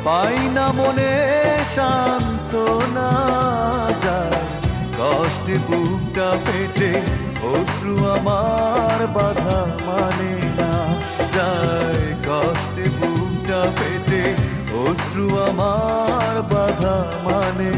পাই না মনে সান্ত্বনা, যায় কষ্টে বুকটা ফেটে, অশ্রু আমার বাধা মানে না, যায় কষ্টে বুকটা ফেটে, অশ্রু আমার বাধা মানে